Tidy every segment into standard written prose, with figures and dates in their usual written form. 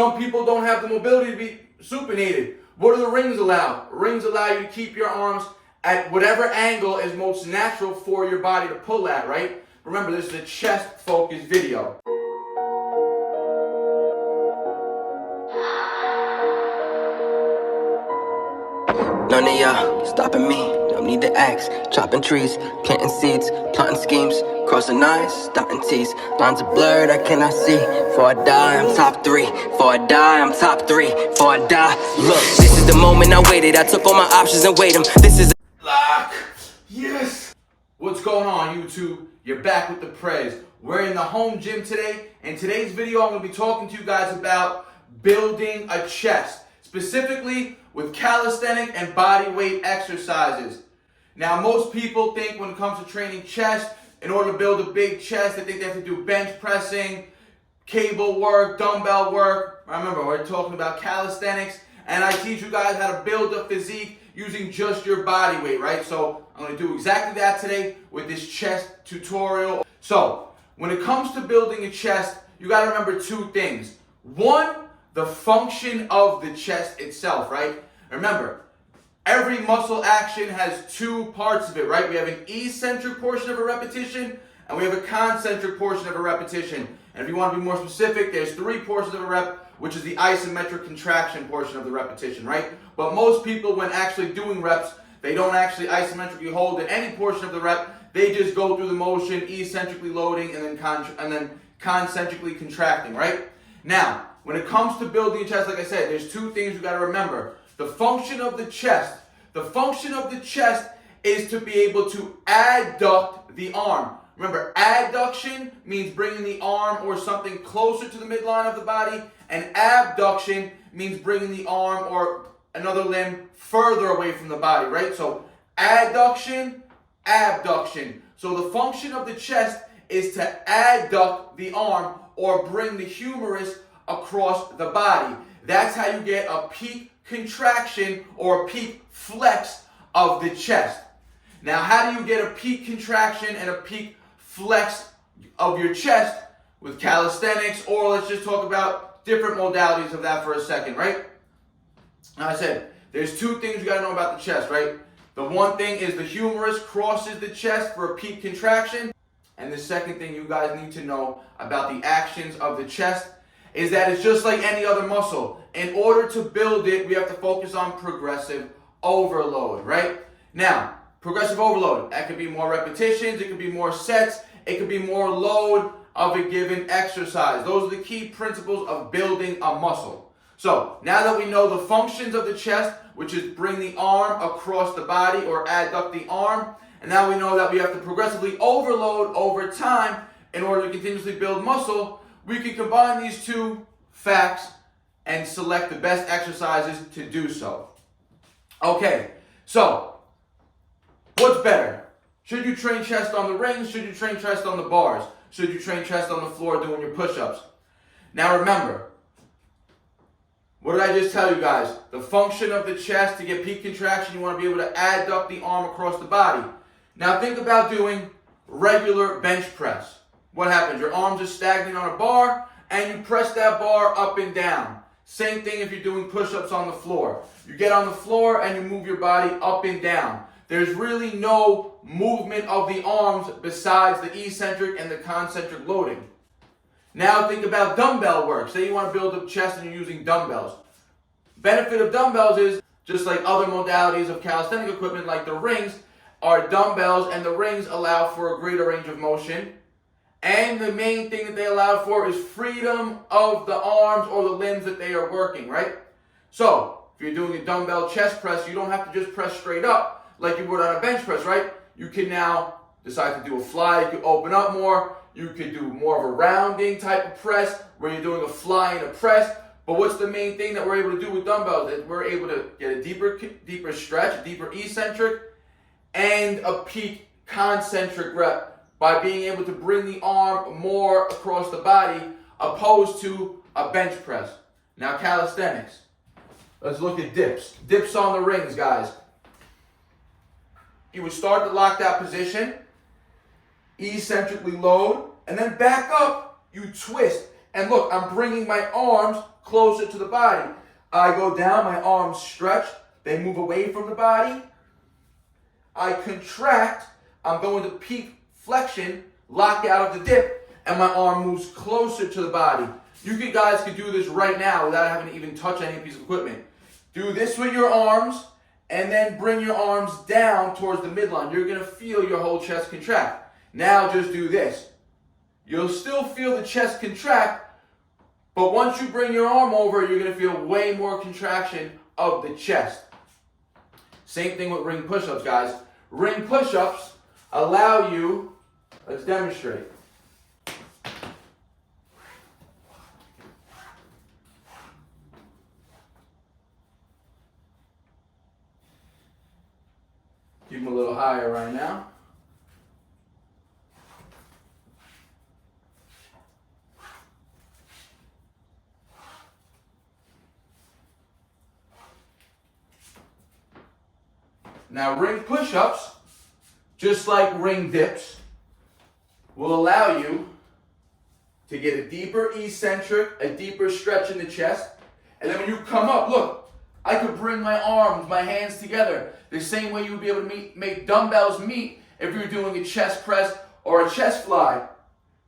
Some people don't have the mobility to be supinated. What do the rings allow? Rings allow you to keep your arms at whatever angle is most natural for your body to pull at, right? Remember, this is a chest-focused video. None of y'all stopping me, don't need the axe. Chopping trees, planting seeds, plotting schemes, crossing lines, dotting T's. Lines are blurred, I cannot see. Before I die, I'm top 3. Before I die, I'm top 3. Before I die, look, this is the moment I waited. I took all my options and weighed them. This is lock. Yes. What's going on, YouTube? You're back with the Prez. We're in the home gym today. In today's video, I'm going to be talking to you guys about building a chest, specifically with calisthenic and body weight exercises. Now, most people think when it comes to training chest, in order to build a big chest, they think they have to do bench pressing, cable work, dumbbell work. Remember, we're talking about calisthenics, and I teach you guys how to build a physique using just your body weight, right? So I'm going to do exactly that today with this chest tutorial. So when it comes to building a chest, you got to remember two things. One, the function of the chest itself, right? Remember, every muscle action has two parts of it, right? We have an eccentric portion of a repetition, and we have a concentric portion of a repetition. And if you want to be more specific, there's 3 portions of a rep, which is the isometric contraction portion of the repetition, right? But most people, when actually doing reps, they don't actually isometrically hold in any portion of the rep. They just go through the motion, eccentrically loading, and then concentrically contracting, right? Now, when it comes to building a chest, like I said, there's 2 things you got to remember. The function of the chest. The function of the chest is to be able to adduct the arm. Remember, adduction means bringing the arm or something closer to the midline of the body, and abduction means bringing the arm or another limb further away from the body, right? So adduction, abduction. So the function of the chest is to adduct the arm or bring the humerus across the body. That's how you get a peak contraction or a peak flex of the chest. Now, how do you get a peak contraction and a peak flex of your chest with calisthenics? Or let's just talk about different modalities of that for a second, right? Now, I said there's 2 things you got to know about the chest, right? The one thing is the humerus crosses the chest for a peak contraction. And the second thing you guys need to know about the actions of the chest is that it's just like any other muscle. In order to build it, we have to focus on progressive overload, right? Now, progressive overload, that could be more repetitions, it could be more sets, it could be more load of a given exercise. Those are the key principles of building a muscle. So, now that we know the functions of the chest, which is bring the arm across the body or adduct the arm, and now we know that we have to progressively overload over time in order to continuously build muscle, we can combine these 2 facts and select the best exercises to do so. Okay, so what's better? Should you train chest on the rings? Should you train chest on the bars? Should you train chest on the floor doing your push-ups? Now remember, what did I just tell you guys? The function of the chest, to get peak contraction, you want to be able to adduct the arm across the body. Now think about doing regular bench press. What happens? Your arms are stagnant on a bar, and you press that bar up and down. Same thing if you're doing push-ups on the floor. You get on the floor and you move your body up and down. There's really no movement of the arms besides the eccentric and the concentric loading. Now think about dumbbell work. Say you want to build a chest and you're using dumbbells. Benefit of dumbbells is, just like other modalities of calisthenic equipment like the rings, are dumbbells, and the rings allow for a greater range of motion. And the main thing that they allow for is freedom of the arms or the limbs that they are working, right? So, if you're doing a dumbbell chest press, you don't have to just press straight up like you would on a bench press, right? You can now decide to do a fly, you can open up more, you could do more of a rounding type of press where you're doing a fly and a press. But what's the main thing that we're able to do with dumbbells? Is we're able to get a deeper stretch, a deeper eccentric, and a peak concentric rep by being able to bring the arm more across the body opposed to a bench press. Now, calisthenics. Let's look at dips. Dips on the rings, guys. You would start the locked out position, eccentrically load, and then back up, you twist. And look, I'm bringing my arms closer to the body. I go down, my arms stretch, they move away from the body. I contract, I'm going to peak flexion, lock out of the dip, and my arm moves closer to the body. You guys could do this right now without having to even touch any piece of equipment. Do this with your arms, and then bring your arms down towards the midline. You're gonna feel your whole chest contract. Now just do this. You'll still feel the chest contract, but once you bring your arm over, you're gonna feel way more contraction of the chest. Same thing with ring push-ups, guys. Ring push-ups allow you, let's demonstrate. Keep them a little higher right now. Now ring push-ups, just like ring dips, will allow you to get a deeper eccentric, a deeper stretch in the chest. And then when you come up, look, I could bring my arms, my hands together, the same way you would be able to make dumbbells meet if you're doing a chest press or a chest fly.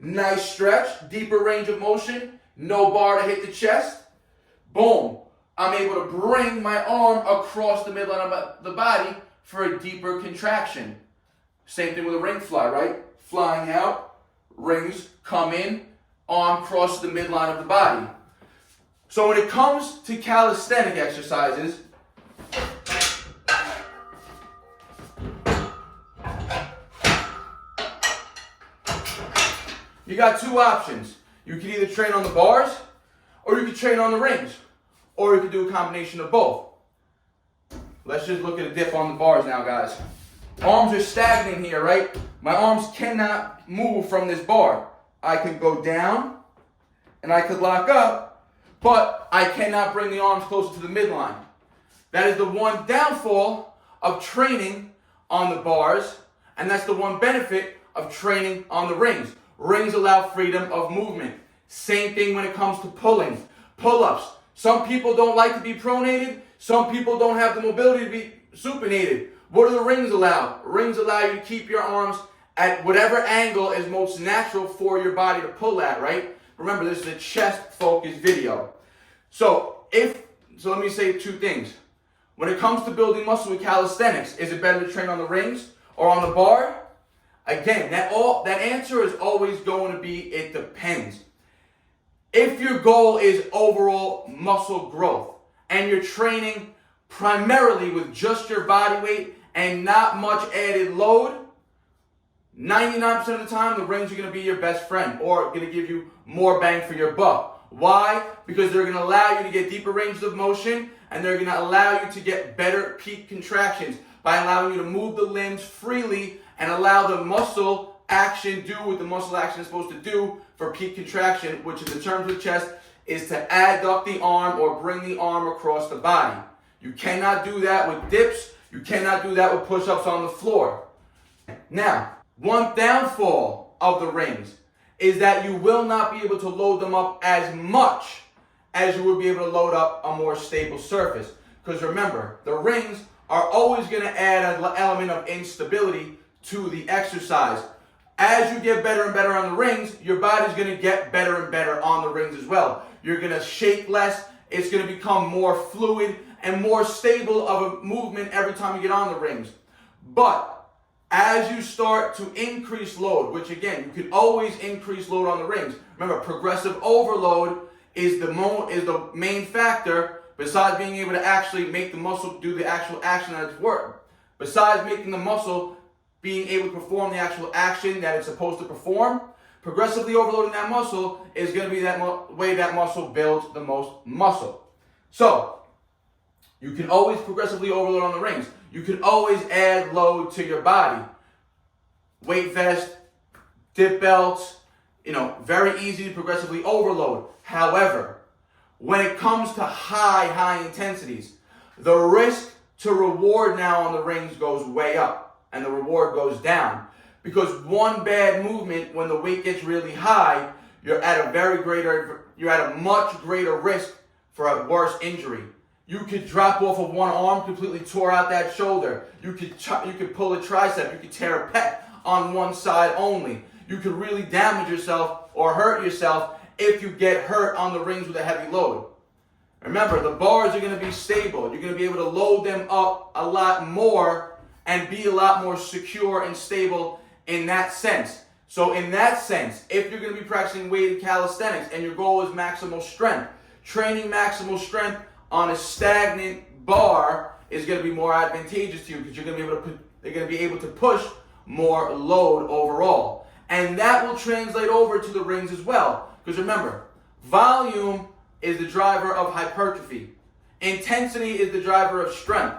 Nice stretch, deeper range of motion, no bar to hit the chest. Boom. I'm able to bring my arm across the midline of the body for a deeper contraction. Same thing with a ring fly, right? Flying out, rings come in, arm crosses the midline of the body. So when it comes to calisthenic exercises, you got two options. You can either train on the bars, or you can train on the rings, or you can do a combination of both. Let's just look at a dip on the bars now, guys. Arms are stagnant here, right? My arms cannot move from this bar. I can go down, and I could lock up, but I cannot bring the arms closer to the midline. That is the one downfall of training on the bars, and that's the one benefit of training on the rings. Rings allow freedom of movement. Same thing when it comes to pulling, pull-ups. Some people don't like to be pronated. Some people don't have the mobility to be supinated. What do the rings allow? Rings allow you to keep your arms at whatever angle is most natural for your body to pull at, right? Remember, this is a chest-focused video. So let me say two things. When it comes to building muscle with calisthenics, is it better to train on the rings or on the bar? Again, that answer is always going to be, it depends. If your goal is overall muscle growth and you're training primarily with just your body weight and not much added load, 99% of the time the rings are going to be your best friend or going to give you more bang for your buck. Why? Because they're going to allow you to get deeper ranges of motion and they're going to allow you to get better peak contractions by allowing you to move the limbs freely and allow the muscle action do what the muscle action is supposed to do for peak contraction, which in the terms of chest is to adduct the arm or bring the arm across the body. You cannot do that with dips. You cannot do that with push-ups on the floor. Now, one downfall of the rings is that you will not be able to load them up as much as you would be able to load up a more stable surface. Because remember, the rings are always going to add an element of instability to the exercise. As you get better and better on the rings, your body's going to get better and better on the rings as well. You're going to shake less. It's going to become more fluid and more stable of a movement every time you get on the rings. But as you start to increase load, which again, you can always increase load on the rings. Remember, progressive overload is the main factor besides being able to actually make the muscle do the actual action that it's work. Besides making the muscle being able to perform the actual action that it's supposed to perform, progressively overloading that muscle is going to be that way that muscle builds the most muscle. So, you can always progressively overload on the rings. You can always add load to your body. Weight vest, dip belts, very easy to progressively overload. However, when it comes to high intensities, the risk to reward now on the rings goes way up and the reward goes down. Because one bad movement, when the weight gets really high, you're at a much greater risk for a worse injury. You could drop off of one arm, completely tore out that shoulder. You could pull a tricep. You could tear a pec on one side only. You could really damage yourself or hurt yourself if you get hurt on the rings with a heavy load. Remember, the bars are going to be stable. You're going to be able to load them up a lot more and be a lot more secure and stable in that sense. So in that sense, if you're going to be practicing weighted calisthenics and your goal is maximal strength, training maximal strength on a stagnant bar is going to be more advantageous to you because they're going to be able to push more load overall. And that will translate over to the rings as well. Because remember, volume is the driver of hypertrophy. Intensity is the driver of strength.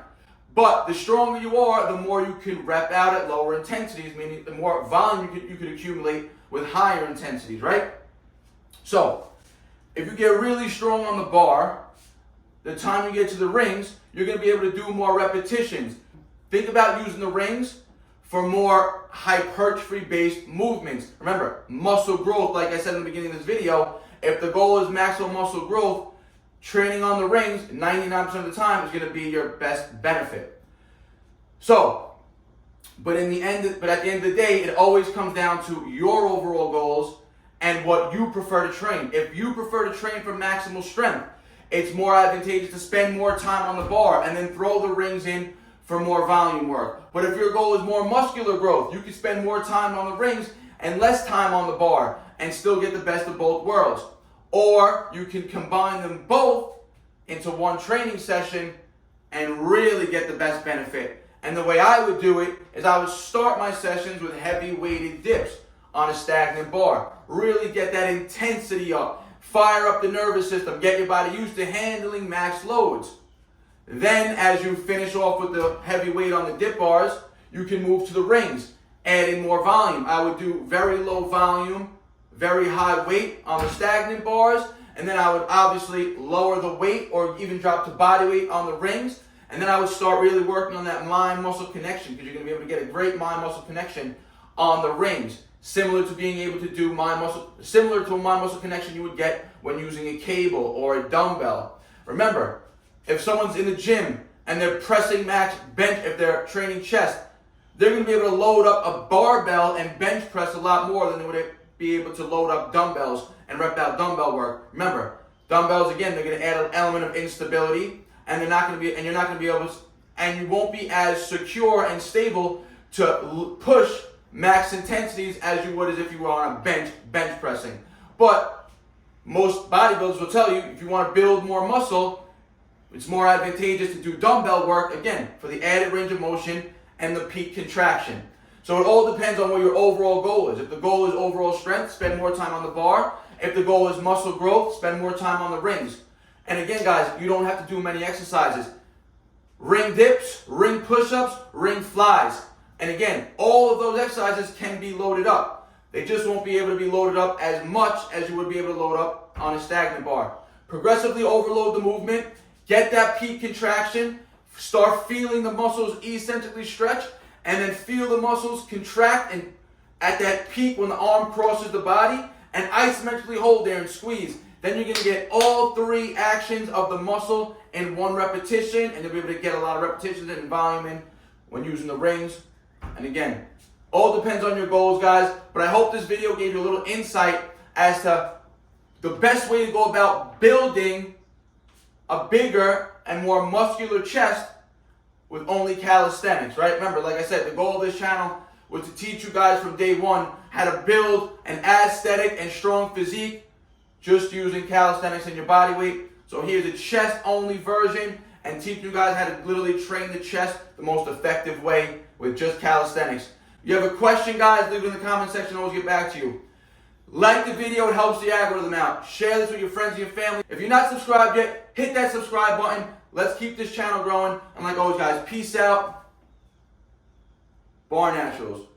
But the stronger you are, the more you can rep out at lower intensities, meaning the more volume you could accumulate with higher intensities, right? So, if you get really strong on the bar, the time you get to the rings, you're going to be able to do more repetitions. Think about using the rings for more hypertrophy-based movements. Remember, muscle growth, like I said in the beginning of this video, if the goal is maximal muscle growth, training on the rings 99% of the time is going to be your best benefit. So, but at the end of the day, it always comes down to your overall goals and what you prefer to train. If you prefer to train for maximal strength, it's more advantageous to spend more time on the bar and then throw the rings in for more volume work. But if your goal is more muscular growth, you can spend more time on the rings and less time on the bar and still get the best of both worlds. Or you can combine them both into one training session and really get the best benefit. And the way I would do it is I would start my sessions with heavy weighted dips on a stagnant bar. Really get that intensity up. Fire up the nervous system. Get your body used to handling max loads. Then as you finish off with the heavy weight on the dip bars, you can move to the rings, add in more volume. I would do very low volume, very high weight on the stagnant bars, and then I would obviously lower the weight or even drop to body weight on the rings, and then I would start really working on that mind-muscle connection because you're going to be able to get a great mind-muscle connection on the rings, similar to being able to do similar to a mind-muscle connection you would get when using a cable or a dumbbell. Remember, if someone's in the gym and they're pressing max bench, if they're training chest, they're going to be able to load up a barbell and bench press a lot more than they would be able to load up dumbbells and rep out dumbbell work. Remember, dumbbells, again, they're going to add an element of instability, and you're not going to be able to, and you won't be as secure and stable to push max intensities as you would as if you were on a bench pressing. But most bodybuilders will tell you if you want to build more muscle, it's more advantageous to do dumbbell work, again, for the added range of motion and the peak contraction. So it all depends on what your overall goal is. If the goal is overall strength, spend more time on the bar. If the goal is muscle growth, spend more time on the rings. And again, guys, you don't have to do many exercises. Ring dips, ring push-ups, ring flies. And again, all of those exercises can be loaded up. They just won't be able to be loaded up as much as you would be able to load up on a stagnant bar. Progressively overload the movement, get that peak contraction, start feeling the muscles eccentrically stretch, and then feel the muscles contract and at that peak when the arm crosses the body, and isometrically hold there and squeeze. Then you're going to get all three actions of the muscle in one repetition, and you'll be able to get a lot of repetitions and volume in when using the rings. And again, all depends on your goals, guys, but I hope this video gave you a little insight as to the best way to go about building a bigger and more muscular chest with only calisthenics, right? Remember, like I said, the goal of this channel was to teach you guys from day one how to build an aesthetic and strong physique just using calisthenics and your body weight. So here's a chest-only version and teach you guys how to literally train the chest the most effective way with just calisthenics. If you have a question, guys, leave it in the comment section. I'll always get back to you. Like the video, it helps the algorithm out. Share this with your friends and your family. If you're not subscribed yet, hit that subscribe button. Let's keep this channel growing. And like always, guys, peace out. BARNATURALS.